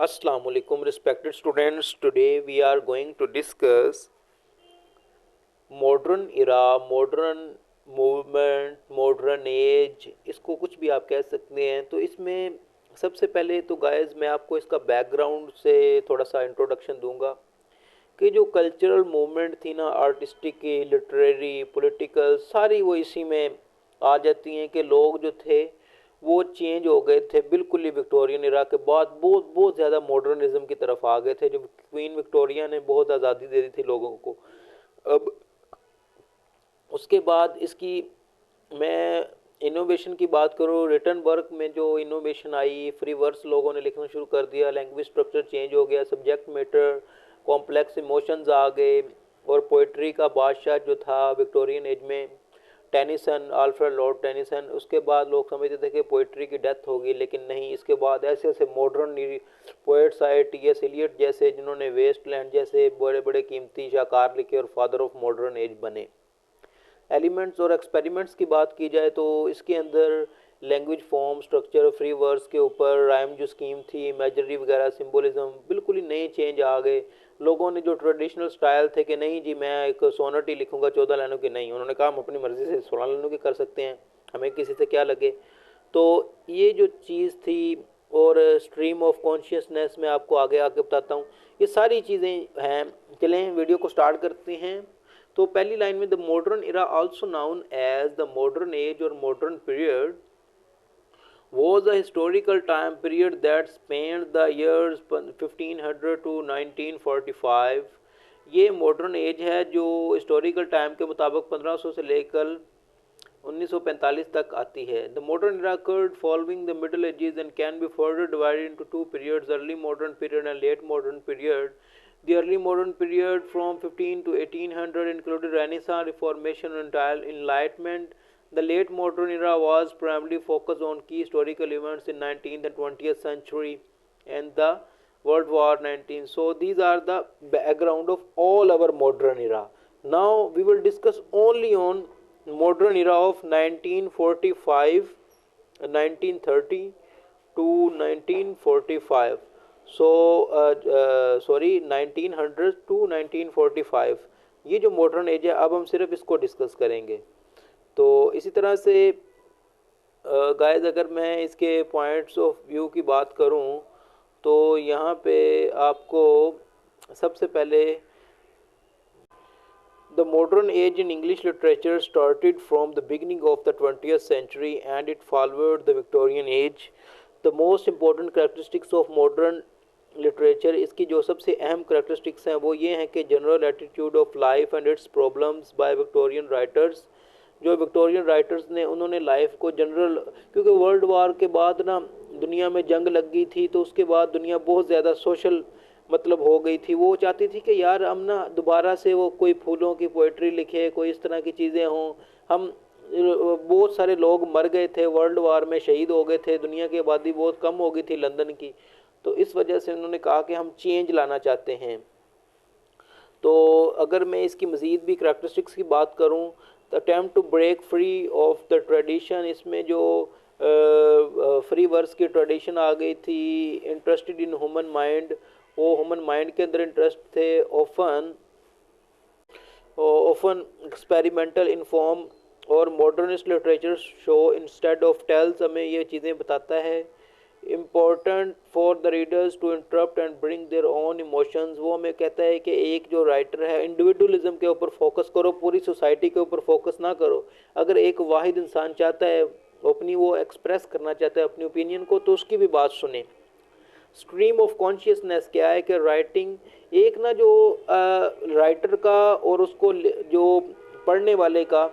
Assalamu alaikum respected students. Today we are going to discuss modern era, modern movement, modern age, इसको कुछ भी आप कह सकते हैं। तो इसमें सबसे पहले तो गाइस मैं आपको इसका बैकग्राउंड से थोड़ा सा इंट्रोडक्शन दूंगा कि जो कल्चरल मूवमेंट थी ना, आर्टिस्टिक की, लिटरेरी, पॉलिटिकल, सारी वो इसी में आ जाती हैं कि लोग जो थे वो चेंज हो गए थे बिल्कुल ही विक्टोरियन इरा के बाद बहुत बहुत ज़्यादा मॉडर्निज्म की तरफ आ गए थे। जो क्वीन विक्टोरिया ने बहुत आज़ादी दे दी थी लोगों को। अब उसके बाद इसकी मैं इनोवेशन की बात करूँ, रिटर्न वर्क में जो इनोवेशन आई, फ्री वर्स लोगों ने लिखना शुरू कर दिया, लैंग्वेज स्ट्रक्चर चेंज हो गया, सब्जेक्ट मैटर, कॉम्प्लेक्स इमोशंस आ गए। और पोइट्री का बादशाह जो था विक्टोरियन एज में टेनिसन, अल्फ्रेड लॉर्ड टेनिसन। उसके बाद लोग समझते थे कि पोइट्री की डेथ होगी, लेकिन नहीं, इसके बाद ऐसे ऐसे मॉडर्न पोइट्स आए, टी.एस. एलियट जैसे, जिन्होंने वेस्टलैंड जैसे बड़े बड़े कीमती शाहकार लिखे और फादर ऑफ मॉडर्न एज बने। एलिमेंट्स और एक्सपेरिमेंट्स की बात की जाए तो इसके अंदर language form, structure, free words के ऊपर राइम जो स्कीम थी, इमेजरी वगैरह, सिंबोलिज्म, बिल्कुल ही नए चेंज आ गए। लोगों ने जो ट्रेडिशनल स्टाइल थे कि नहीं जी मैं एक सोनेट ही लिखूंगा 14 लाइनों की, नहीं, उन्होंने कहा हम अपनी मर्जी से 16 लाइनों की कर सकते हैं, हमें किसी से क्या लगे। तो ये जो चीज़ थी, और स्ट्रीम ऑफ कॉन्शियसनेस में आपको आगे आके बताता हूँ, ये सारी चीज़ें हैं। चलें वीडियो को स्टार्ट करते हैं। तो पहली लाइन में the modern era also known as the modern age और modern period was a historical time period that spanned the years 1500 to 1945। ये मॉडर्न एज है जो हिस्टोरिकल टाइम के मुताबिक 1500 से लेकर 1945 तक आती है। The modern Ira occurred following the middle ages and can be further divided into two periods, early modern period and late modern period। The early modern period from 15 to 1800 included Renaissance, Reformation and Enlightenment। The late modern era was primarily focused on key historical events in 19th and 20th century and the World War 19। So these are the background of all our modern era। Now we will discuss only on modern era of 1945, 1930 to 1945। So sorry 1900 to 1945, ये जो modern age है अब हम सिर्फ इसको discuss करेंगे। तो इसी तरह से गाइस अगर मैं इसके पॉइंट्स ऑफ व्यू की बात करूं तो यहाँ पे आपको सबसे पहले The modern age in English literature started from the beginning of the 20th century and it followed the Victorian age। The most important characteristics of modern literature, इसकी जो सबसे अहम करेक्टरिस्टिक्स हैं वो ये हैं कि general attitude of life and it's problems bye Victorian writers. जो विक्टोरियन राइटर्स ने, उन्होंने लाइफ को जनरल, क्योंकि वर्ल्ड वार के बाद ना दुनिया में जंग लग गई थी, तो उसके बाद दुनिया बहुत ज़्यादा सोशल मतलब हो गई थी। वो चाहती थी कि यार हम ना दोबारा से वो कोई फूलों की पोइट्री लिखे, कोई इस तरह की चीज़ें हों। हम बहुत सारे लोग मर गए थे वर्ल्ड वार में, शहीद हो गए थे, दुनिया की आबादी बहुत कम हो गई थी लंदन की। तो इस वजह से उन्होंने कहा कि हम चेंज लाना चाहते हैं। तो अगर मैं इसकी मज़ीद भी करैक्टरिस्टिक्स की बात करूं, the attempt to break free of the tradition, इसमें जो फ्री वर्स की ट्रेडिशन आ गई थी। इंटरेस्टेड इन ह्यूमन माइंड, वो ह्यूमन माइंड के अंदर इंटरेस्ट थे। ऑफन ऑफन एक्सपेरिमेंटल इन्फॉर्म और modernist literature show instead of tells, हमें ये चीज़ें बताता है। Important for the readers to interrupt and bring their own emotions, वो हमें कहता है कि एक जो राइटर है इंडिविजुअलिज्म के ऊपर फोकस करो, पूरी सोसाइटी के ऊपर फोकस ना करो। अगर एक वाहिद इंसान चाहता है अपनी वो एक्सप्रेस करना चाहता है अपनी ओपिनियन को, तो उसकी भी बात सुने। स्ट्रीम ऑफ कॉन्शियसनेस क्या है कि राइटिंग एक ना जो राइटर का और उसको जो पढ़ने वाले का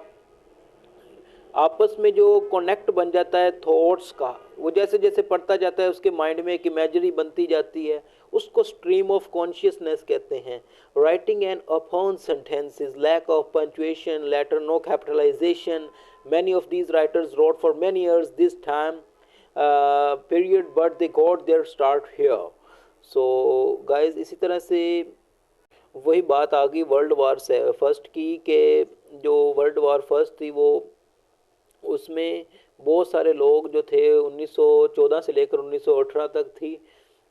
आपस में जो कनेक्ट बन जाता है थॉट्स का, वो जैसे जैसे पढ़ता जाता है उसके माइंड में एक इमेजरी बनती जाती है, उसको स्ट्रीम ऑफ कॉन्शियसनेस कहते हैं। Writing and upon sentences, lack of punctuation, letter no capitalization, many of these writers wrote for many years this time period but they got their start here. So guys इसी तरह से वही बात आ गई world war से first की, कि जो वर्ल्ड वार फर्स्ट थी वो उसमें बहुत सारे लोग जो थे 1914 से लेकर 1918 तक थी।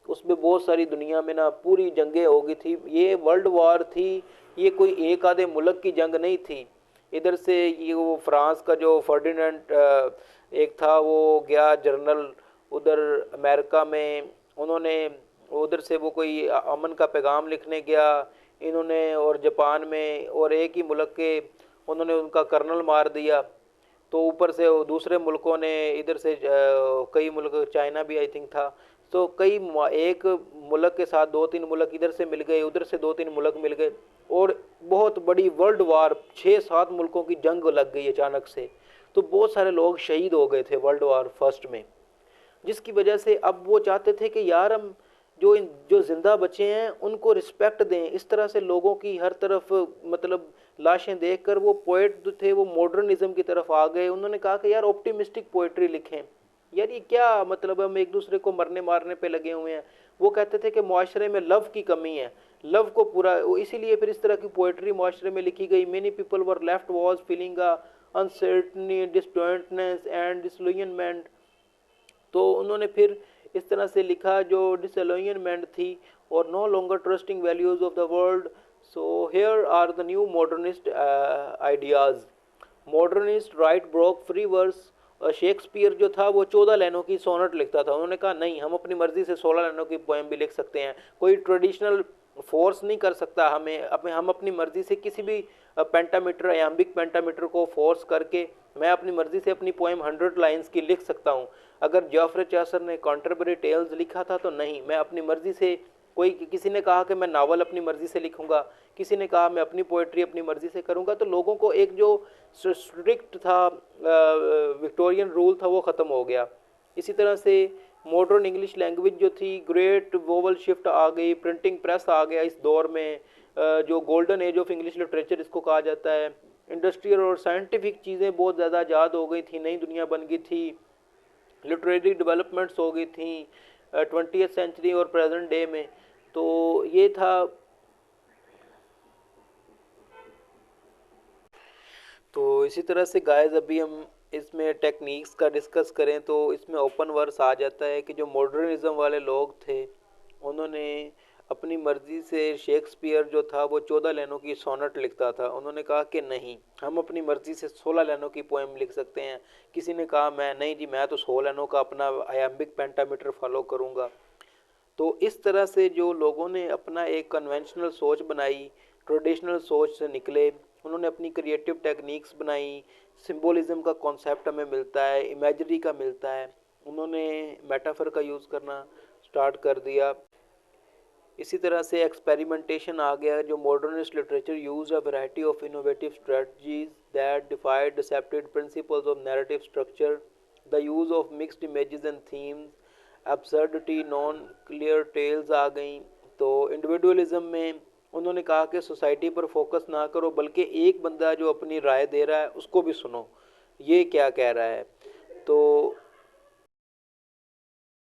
उसमें बहुत सारी दुनिया में ना पूरी जंगें हो गई थी, ये वर्ल्ड वॉर थी, ये कोई एक आधे मुल्क की जंग नहीं थी। इधर से ये वो फ्रांस का जो फर्डिनेंड एक था वो गया जनरल उधर अमेरिका में, उन्होंने उधर से वो कोई अमन का पैगाम लिखने गया इन्होंने, और जापान में और एक ही मुल्क के उन्होंने उनका कर्नल मार दिया। तो ऊपर से दूसरे मुल्कों ने इधर से कई मुल्क, चाइना भी आई थिंक था, तो कई एक मुल्क के साथ दो तीन मुल्क इधर से मिल गए, उधर से दो तीन मुल्क मिल गए, और बहुत बड़ी वर्ल्ड वार, छः सात मुल्कों की जंग लग गई अचानक से। तो बहुत सारे लोग शहीद हो गए थे वर्ल्ड वार फर्स्ट में, जिसकी वजह से अब वो चाहते थे कि यार हम जो जिंदा बचे हैं उनको रिस्पेक्ट दें। इस तरह से लोगों की हर तरफ मतलब लाशें देखकर वो पोएट जो थे वो मॉडर्निज्म की तरफ आ गए। उन्होंने कहा कि यार ऑप्टिमिस्टिक पोएट्री लिखें, यार ये क्या मतलब हम एक दूसरे को मरने मारने पे लगे हुए हैं। वो कहते थे कि मुआशरे में लव की कमी है, लव को पूरा, इसीलिए फिर इस तरह की पोएट्री मुआशरे में लिखी गई। Many people were left was feeling uncertainty disappointness and disillusionment. तो उन्होंने फिर इस तरह से लिखा जो डिसअलॉयनमेंट थी, और no longer trusting values of the world, so here are the new modernist ideas. Modernist write broke free verse. Shakespeare जो था वो 14 लाइनों की सोनेट लिखता था, उन्होंने कहा नहीं, हम अपनी मर्जी से 16 लाइनों की पोएम भी लिख सकते हैं, कोई ट्रेडिशनल फोर्स नहीं कर सकता हमें, हम अपनी मर्जी से किसी भी पेंटामीटर, अयाम्बिक पेंटामीटर को फोर्स करके मैं अपनी मर्जी से अपनी पोएम 100 लाइन्स की लिख सकता हूँ। अगर जॉफ्रे चौसर ने कॉन्टरबरी टेल्स लिखा था तो नहीं, मैं अपनी मर्जी से, कोई किसी ने कहा कि मैं नावल अपनी मर्जी से लिखूंगा, किसी ने कहा मैं अपनी पोइट्री अपनी मर्जी से करूंगा। तो लोगों को एक जो स्ट्रिक्ट था विक्टोरियन रूल था वो ख़त्म हो गया। इसी तरह से मॉडर्न इंग्लिश लैंग्वेज जो थी, ग्रेट वोवल शिफ्ट आ गई, प्रिंटिंग प्रेस आ गया इस दौर में, जो golden age of English literature इसको कहा जाता है। इंडस्ट्रियल और साइंटिफिक चीज़ें बहुत ज़्यादा आज़ाद हो गई थी, नई दुनिया बन गई थी, लिटरेरी डेवलपमेंट्स हो गई थी 20th सेंचुरी और प्रेजेंट डे में। तो ये था। तो इसी तरह से गाइस अभी हम इसमें टेक्निक्स का डिस्कस करें तो इसमें ओपन वर्स आ जाता है कि जो मॉडर्निज्म वाले लोग थे उन्होंने अपनी मर्ज़ी से, शेक्सपियर जो था वो 14 लाइनों की सोनेट लिखता था, उन्होंने कहा कि नहीं, हम अपनी मर्ज़ी से 16 लाइनों की पोएम लिख सकते हैं। किसी ने कहा मैं नहीं जी, मैं तो 100 लाइनों का अपना आयाम्बिक पेंटामीटर फॉलो करूँगा। तो इस तरह से जो लोगों ने अपना एक कन्वेंशनल सोच बनाई, ट्रेडिशनल सोच से निकले, उन्होंने अपनी क्रिएटिव टेक्निक्स बनाई, सिंबोलिज्म का कॉन्सेप्ट हमें मिलता है, इमेजरी का मिलता है, उन्होंने मेटाफर का यूज़ करना स्टार्ट कर दिया। इसी तरह से एक्सपेरिमेंटेशन आ गया, जो modernist literature use a variety of innovative strategies that defied accepted principles of narrative structure, the use of mixed images and themes, absurdity, non clear tales आ गई। तो इंडिविजुअलिज्म में उन्होंने कहा कि सोसाइटी पर फोकस ना करो, बल्कि एक बंदा जो अपनी राय दे रहा है उसको भी सुनो, ये क्या कह रहा है। तो